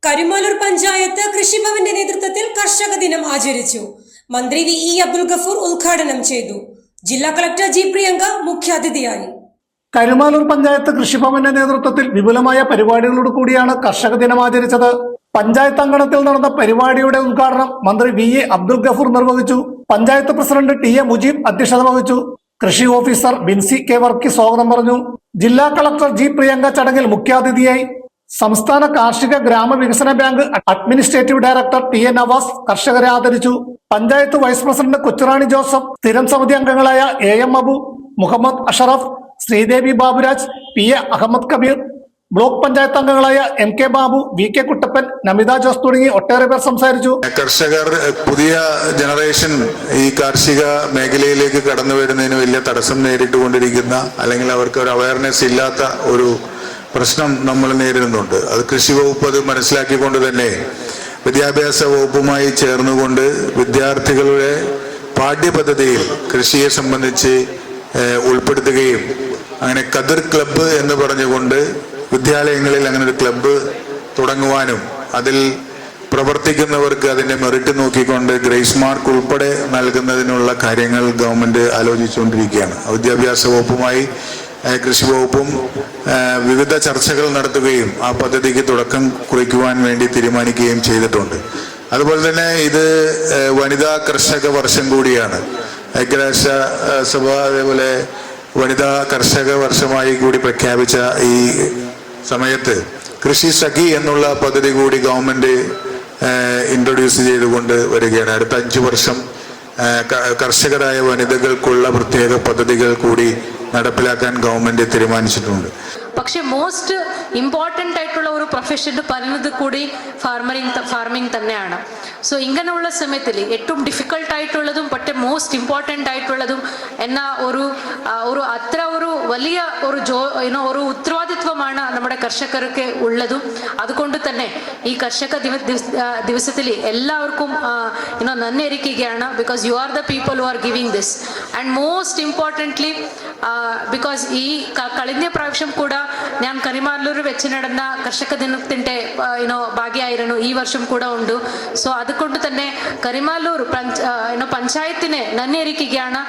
കരുമാലൂർ പഞ്ചായത്ത് കൃഷിഭവന്റെ നേതൃത്വത്തിൽ കർഷക ദിനം ആചരിച്ചു. മന്ത്രി വി ഇ അബ്ദുൽ ഗഫൂർ ഉദ്ഘാടനം ചെയ്തു. ജില്ലാ കളക്ടർ ജി പ്രിയങ്ക മുഖ്യാതിഥിയായി. കരുമാലൂർ പഞ്ചായത്ത് കൃഷിഭവന്റെ നേതൃത്വത്തിൽ വിപുലമായ പരിപാടികളോട് കൂടിയാണ് കർഷക ദിനം ആചരിച്ചത്. പഞ്ചായത്ത് അങ്കണത്തിൽ നടന്ന പരിപാടിയുടെ ഉദ്ഘാടനം മന്ത്രി വി എ അബ്ദുൽ ഗഫൂർ നിർവഹിച്ചു. Panchayat president T A Mujeeb അധ്യക്ഷത വഹിച്ചു. കൃഷി ഓഫീസർ ബിൻസി കെ വർക്കി സ്വാഗതം പറഞ്ഞു. ജില്ലാ കളക്ടർ ജി പ്രിയങ്ക ചടങ്ങിൽ മുഖ്യാതിഥിയായി. സംസ്ഥാന കാർഷിക ഗ്രാമവികസന bank administrative director T A Navas കർഷകരെ ആദരിച്ചു. പഞ്ചായത്ത് വൈസ് പ്രസിഡന്റ് കൊച്ചുറാണി ജോസഫ്, സ്ഥിരം സമിതി അംഗങ്ങളായ A M Abu, Muhammad Ashraf, Sreedevi Baburaj, P A Ahammed Kabeer, block panchayat അംഗങ്ങളായ M K Babu, V K Kuttappan, Namitha Jose തുടങ്ങി ഒട്ടേറെ പേർ സംസാരിച്ചു. കർഷകർ പുതിയ ജനറേഷൻ ഈ കാർഷിക മേഖലയിലേക്ക് കടന്നു വരുന്നതിന് വലിയ തടസ്സം നേരിട്ടുകൊണ്ടിരിക്കുന്ന, അല്ലെങ്കിൽ അവർക്ക് ഒരു അവയർനെസ് ഇല്ലാത്ത ഒരു പ്രശ്നം നമ്മൾ നേരിടുന്നുണ്ട്. അത് കൃഷി വകുപ്പ് അത് മനസ്സിലാക്കിക്കൊണ്ട് തന്നെ വിദ്യാഭ്യാസ വകുപ്പുമായി ചേർന്നുകൊണ്ട് വിദ്യാർത്ഥികളുടെ പാഠ്യപദ്ധതിയിൽ കൃഷിയെ സംബന്ധിച്ച് ഉൾപ്പെടുത്തുകയും അങ്ങനെ കതിർ ക്ലബ്ബ് എന്ന് പറഞ്ഞുകൊണ്ട് വിദ്യാലയങ്ങളിൽ അങ്ങനെ ഒരു ക്ലബ്ബ് തുടങ്ങുവാനും അതിൽ പ്രവർത്തിക്കുന്നവർക്ക് അതിൻ്റെ മെറിറ്റ് നോക്കിക്കൊണ്ട് ഗ്രേസ് മാർക്ക് ഉൾപ്പെടെ നൽകുന്നതിനുള്ള കാര്യങ്ങൾ ഗവൺമെൻറ് ആലോചിച്ചുകൊണ്ടിരിക്കുകയാണ്. വിദ്യാഭ്യാസ വകുപ്പുമായി കൃഷി വകുപ്പും വിവിധ ചർച്ചകൾ നടത്തുകയും ആ പദ്ധതിക്ക് തുടക്കം കുറിക്കുവാൻ വേണ്ടി തീരുമാനിക്കുകയും ചെയ്തിട്ടുണ്ട്. അതുപോലെ തന്നെ ഇത് വനിതാ കർഷക വർഷം കൂടിയാണ്. ഐക്യരാഷ്ട്ര സഭ അതേപോലെ വനിതാ കർഷക വർഷമായി കൂടി പ്രഖ്യാപിച്ച ഈ സമയത്ത് കൃഷി സഖി എന്നുള്ള പദ്ധതി കൂടി ഗവൺമെൻറ് ഇൻട്രൊഡ്യൂസ് ചെയ്തുകൊണ്ട് വരികയാണ്. അടുത്ത 5 വർഷം കർഷകരായ വനിതകൾക്കുള്ള പ്രത്യേക പദ്ധതികൾ കൂടി നടപ്പിലാക്കാൻ ഗവൺമെന്റ് തീരുമാനിച്ചിട്ടുണ്ട്. പക്ഷെ മോസ്റ്റ് ഇമ്പോർട്ടൻ്റ് ആയിട്ടുള്ള ഒരു പ്രൊഫഷൻ പറയുന്നത് കൂടി ഫാർമിംഗ് തന്നെയാണ്. സോ ഇങ്ങനെയുള്ള സമയത്തിൽ ഏറ്റവും ഡിഫിക്കൽട്ട് ആയിട്ടുള്ളതും പക്ഷേ മോസ്റ്റ് ഇമ്പോർട്ടൻ്റ് ആയിട്ടുള്ളതും എന്ന ഒരു അത്ര ഒരു വലിയ ഒരു ഉത്തരവാദിത്വമാണ് നമ്മുടെ കർഷകർക്ക് ഉള്ളതും. അതുകൊണ്ട് തന്നെ ഈ കർഷക ദിവസത്തിൽ എല്ലാവർക്കും നന്ദി അറിയിക്കുകയാണ്. Because you are the people who are giving this. And most importantly because ഈ കഴിഞ്ഞ പ്രാവശ്യം കൂടെ ഞാൻ കരുമാലൂർ വെച്ച് നടന്ന കർഷക ദിനത്തിൻ്റെ ഭാഗ്യമായിരുന്നു. ഈ വർഷം കൂടെ ഉണ്ട്. സോ അതുകൊണ്ട് തന്നെ കരുമാലൂർ പഞ്ചായത്തിനെ നന്ദി അറിയിക്കുകയാണ്.